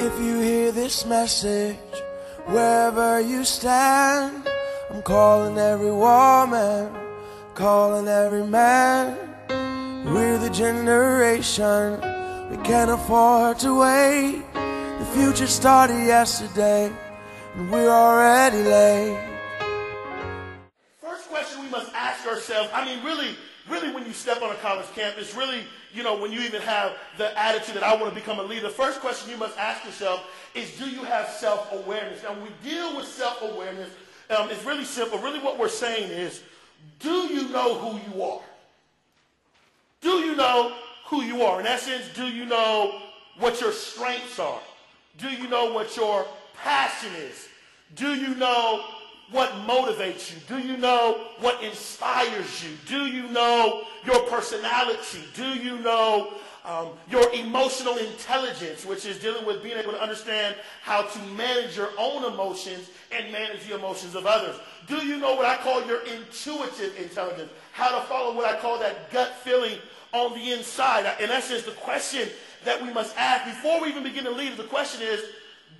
If you hear this message, wherever you stand, I'm calling every woman, calling every man. We're the generation, we can't afford to wait. The future started yesterday, and we're already late. First question we must ask ourselves, really when you step on a college campus, really, when you even have the attitude that I want to become a leader, the first question you must ask yourself is, do you have self-awareness? Now, when we deal with self-awareness, it's really simple. Really what we're saying is, do you know who you are? Do you know who you are? In essence, do you know what your strengths are? Do you know what your passion is? Do you know what motivates you? Do you know what inspires you? Do you know your personality? Do you know your emotional intelligence, which is dealing with being able to understand how to manage your own emotions and manage the emotions of others? Do you know what I call your intuitive intelligence? How to follow what I call that gut feeling on the inside? In essence, the question that we must ask before we even begin to lead, the question is,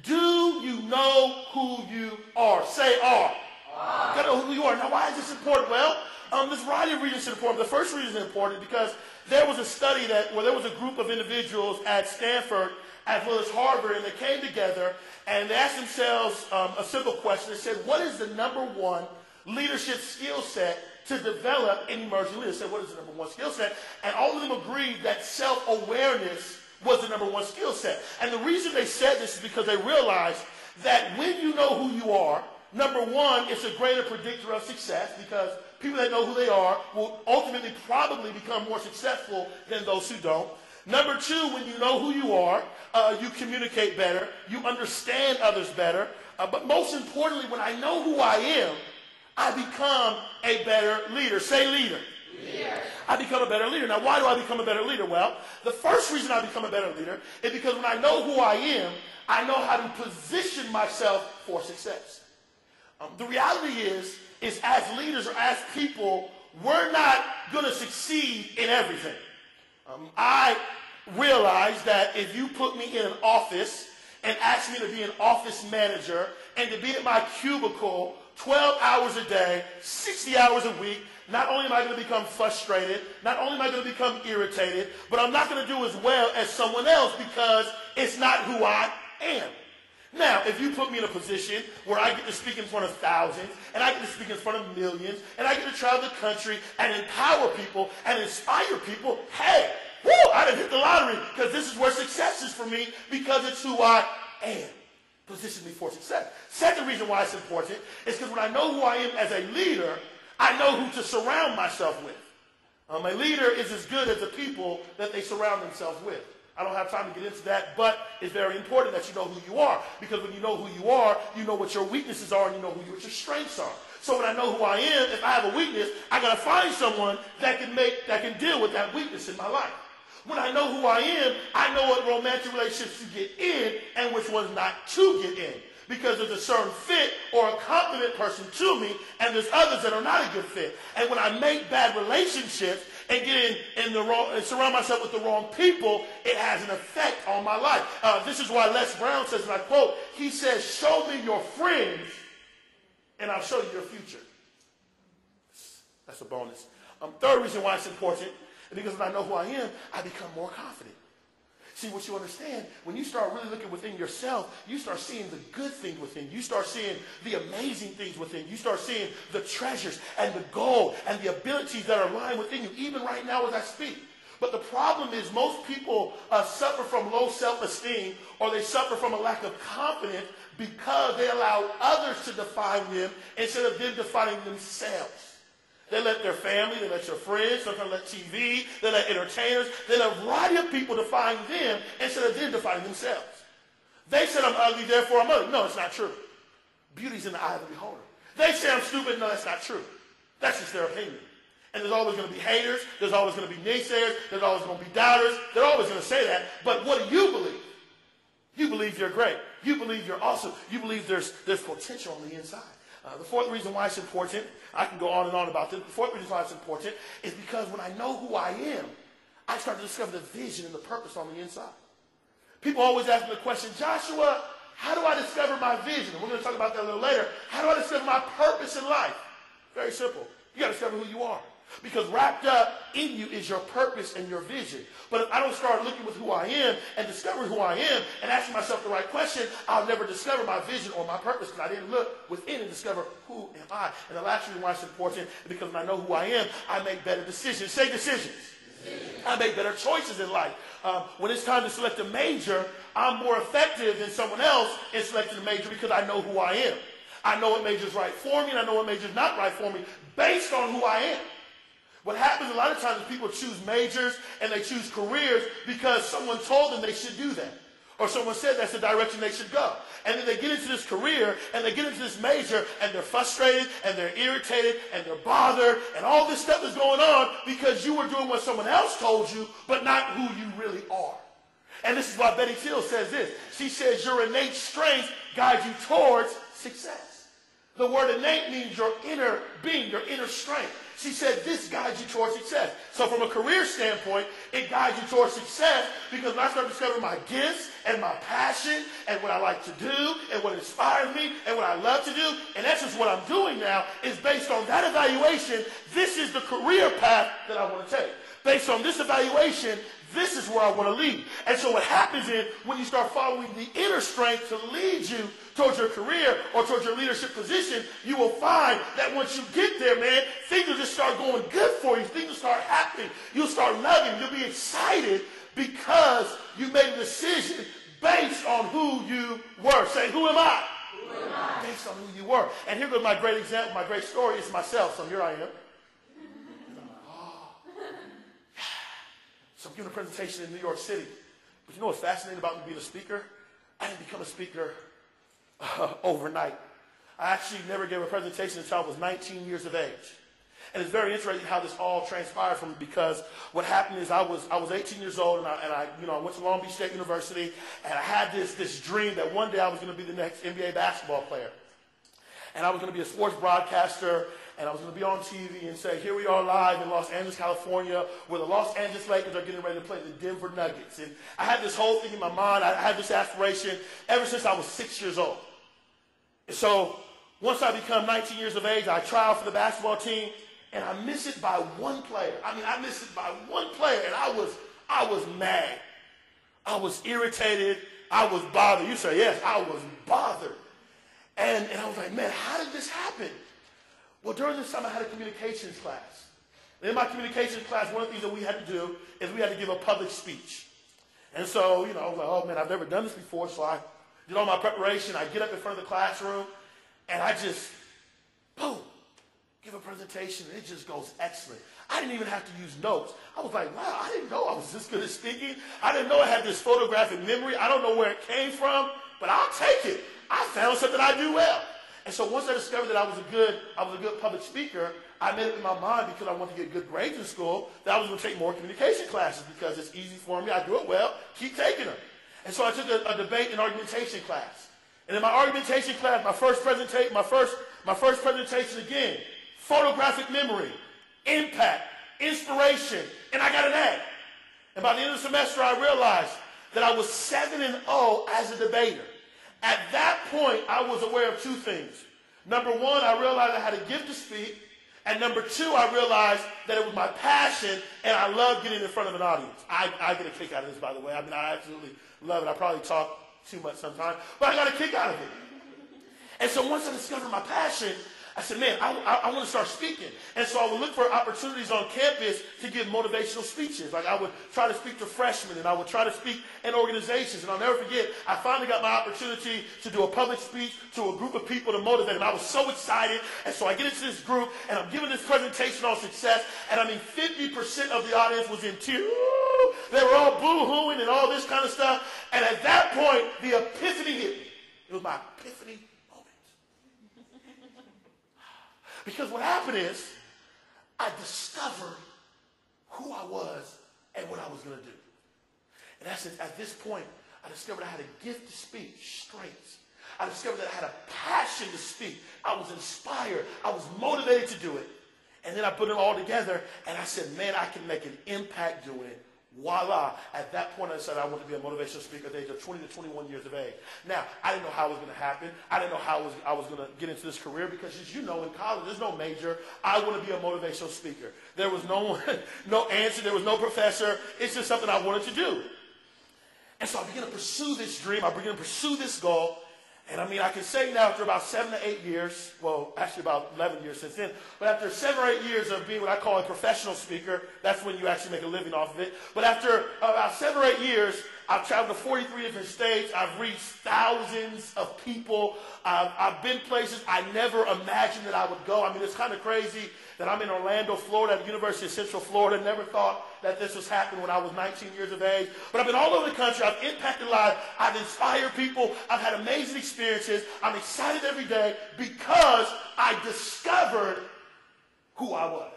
do you know who you are? Say are. You gotta know who you are. Now, why is this important? Well, there's a variety of reasons it's important. The first reason it's important because there was a study where there was a group of individuals at Stanford as well as Harvard, and they came together and they asked themselves a simple question. They said, what is the number one leadership skill set to develop in emerging leaders? They said, what is the number one skill set? And all of them agreed that self-awareness was the number one skill set. And the reason they said this is because they realized that when you know who you are, number one, it's a greater predictor of success because people that know who they are will ultimately probably become more successful than those who don't. Number two, when you know who you are, you communicate better, you understand others better. But most importantly, when I know who I am, I become a better leader. Say leader. I become a better leader. Now, why do I become a better leader? Well, the first reason I become a better leader is because when I know who I am, I know how to position myself for success. The reality is as leaders or as people, we're not going to succeed in everything. I realize that if you put me in an office and ask me to be an office manager and to be at my cubicle 12 hours a day, 60 hours a week, not only am I going to become frustrated, not only am I going to become irritated, but I'm not going to do as well as someone else because it's not who I am. Now, if you put me in a position where I get to speak in front of thousands, and I get to speak in front of millions, and I get to travel the country and empower people and inspire people, hey, woo, I done hit the lottery because this is where success is for me because it's who I am. Position me for success. Second reason why it's important is because when I know who I am as a leader, I know who to surround myself with. A leader is as good as the people that they surround themselves with. I don't have time to get into that, but it's very important that you know who you are. Because when you know who you are, you know what your weaknesses are and you know what your strengths are. So when I know who I am, if I have a weakness, I got to find someone that can deal with that weakness in my life. When I know who I am, I know what romantic relationships to get in and which ones not to get in. Because there's a certain fit or a compliment person to me, and there's others that are not a good fit. And when I make bad relationships and get in the wrong and surround myself with the wrong people, it has an effect on my life. This is why Les Brown says, and I quote, he says, "Show me your friends, and I'll show you your future." That's a bonus. Third reason why it's important is because when I know who I am, I become more confident. See, what you understand, when you start really looking within yourself, you start seeing the good things within. You start seeing the amazing things within. You start seeing the treasures and the gold and the abilities that are lying within you, even right now as I speak. But the problem is most people suffer from low self-esteem or they suffer from a lack of confidence because they allow others to define them instead of them defining themselves. They let their family, they let your friends, sometimes let TV, they let entertainers, they let a variety of people define them instead of them defining themselves. They said I'm ugly, therefore I'm ugly. No, it's not true. Beauty's in the eye of the beholder. They say I'm stupid. No, that's not true. That's just their opinion. And there's always going to be haters. There's always going to be naysayers. There's always going to be doubters. They're always going to say that. But what do you believe? You believe you're great. You believe you're awesome. You believe there's potential on the inside. The fourth reason why it's important, I can go on and on about this. The fourth reason why it's important is because when I know who I am, I start to discover the vision and the purpose on the inside. People always ask me the question, Joshua, how do I discover my vision? And we're going to talk about that a little later. How do I discover my purpose in life? Very simple. You got to discover who you are. Because wrapped up in you is your purpose and your vision. But if I don't start looking with who I am and discovering who I am and asking myself the right question, I'll never discover my vision or my purpose because I didn't look within and discover who am I. And the last reason why it's important is because when I know who I am, I make better decisions. Say decisions. I make better choices in life. When it's time to select a major, I'm more effective than someone else in selecting a major because I know who I am. I know what major is right for me and I know what major is not right for me based on who I am. What happens a lot of times is people choose majors and they choose careers because someone told them they should do that. Or someone said that's the direction they should go. And then they get into this career and they get into this major and they're frustrated and they're irritated and they're bothered and all this stuff is going on because you were doing what someone else told you but not who you really are. And this is why Betty Till says this. She says your innate strength guides you towards success. The word innate means your inner being, your inner strength. She said this guides you towards success. So from a career standpoint, it guides you towards success because when I start discovering my gifts and my passion and what I like to do and what inspires me and what I love to do, in essence what I'm doing now is based on that evaluation, this is the career path that I want to take. Based on this evaluation, this is where I want to lead. And so what happens is when you start following the inner strength to lead you towards your career or towards your leadership position, you will find that once you get there, man, things will just start going good for you. Things will start happening. You'll start loving. You'll be excited because you made a decision based on who you were. Say, who am I? Who am I? Based on who you were. And here goes my great example, my great story. It's myself. So here I am. So I'm giving a presentation in New York City. But you know what's fascinating about me being a speaker? I didn't become a speaker overnight. I actually never gave a presentation until I was 19 years of age. And it's very interesting how this all transpired for me because what happened is I was 18 years old and I went to Long Beach State University and I had this dream that one day I was going to be the next NBA basketball player. And I was going to be a sports broadcaster and I was going to be on TV and say, here we are live in Los Angeles, California, where the Los Angeles Lakers are getting ready to play the Denver Nuggets. And I had this whole thing in my mind. I had this aspiration ever since I was 6 years old. And so once I become 19 years of age, I try out for the basketball team, and I miss it by one player. I missed it by one player, and I was mad. I was irritated. I was bothered. You say, yes, I was bothered. And I was like, man, how did this happen? Well, during this time, I had a communications class. And in my communications class, one of the things that we had to do is we had to give a public speech. And so, I was like, oh, man, I've never done this before. So I did all my preparation. I get up in front of the classroom, and I just, boom, give a presentation. And it just goes excellent. I didn't even have to use notes. I was like, wow, I didn't know I was this good at speaking. I didn't know I had this photographic memory. I don't know where it came from, but I'll take it. I found something I do well. And so once I discovered that I was a good public speaker, I made it in my mind because I wanted to get good grades in school that I was going to take more communication classes because it's easy for me. I do it well. Keep taking them. And so I took a debate and argumentation class. And in my argumentation class, my first presentation again, photographic memory, impact, inspiration, and I got an A. And by the end of the semester, I realized that I was 7-0 as a debater. At that point, I was aware of two things. Number one, I realized I had a gift to speak. And number two, I realized that it was my passion, and I love getting in front of an audience. I get a kick out of this, by the way. I absolutely love it. I probably talk too much sometimes, but I got a kick out of it. And so once I discovered my passion, I said, man, I want to start speaking. And so I would look for opportunities on campus to give motivational speeches. Like I would try to speak to freshmen, and I would try to speak in organizations. And I'll never forget, I finally got my opportunity to do a public speech to a group of people to motivate them. I was so excited. And so I get into this group, and I'm giving this presentation on success. And 50% of the audience was in tears. They were all boo-hooing and all this kind of stuff. And at that point, the epiphany hit me. It was my epiphany. Because what happened is, I discovered who I was and what I was going to do. And at this point, I discovered I had a gift to speak, strengths. I discovered that I had a passion to speak. I was inspired. I was motivated to do it. And then I put it all together, and I said, man, I can make an impact doing it Voila. At that point, I said I wanted to be a motivational speaker at the age of 20 to 21 years of age. Now, I didn't know how it was going to happen. I didn't know how I was going to get into this career because, as you know, in college, there's no major. I want to be a motivational speaker. There was no answer. There was no professor. It's just something I wanted to do. And so I began to pursue this dream. I began to pursue this goal. And I mean, I can say now after about 7 to 8 years, well, actually about 11 years since then, but after 7 or 8 years of being what I call a professional speaker, that's when you actually make a living off of it. But after about 7 or 8 years, I've traveled to 43 different states. I've reached thousands of people. I've been places I never imagined that I would go. I mean, it's kind of crazy that I'm in Orlando, Florida, at the University of Central Florida. Never thought that this was happening when I was 19 years of age. But I've been all over the country. I've impacted lives. I've inspired people. I've had amazing experiences. I'm excited every day because I discovered who I was.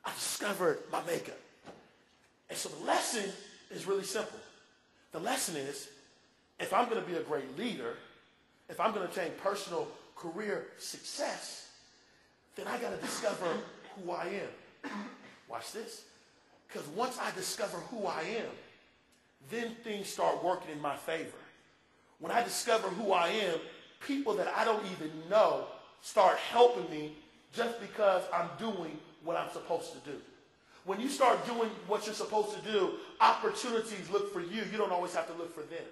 I discovered my makeup. And so the lesson is really simple. The lesson is, if I'm going to be a great leader, if I'm going to attain personal career success, then I got to discover who I am. Watch this. Because once I discover who I am, then things start working in my favor. When I discover who I am, people that I don't even know start helping me just because I'm doing what I'm supposed to do. When you start doing what you're supposed to do, opportunities look for you. You don't always have to look for them.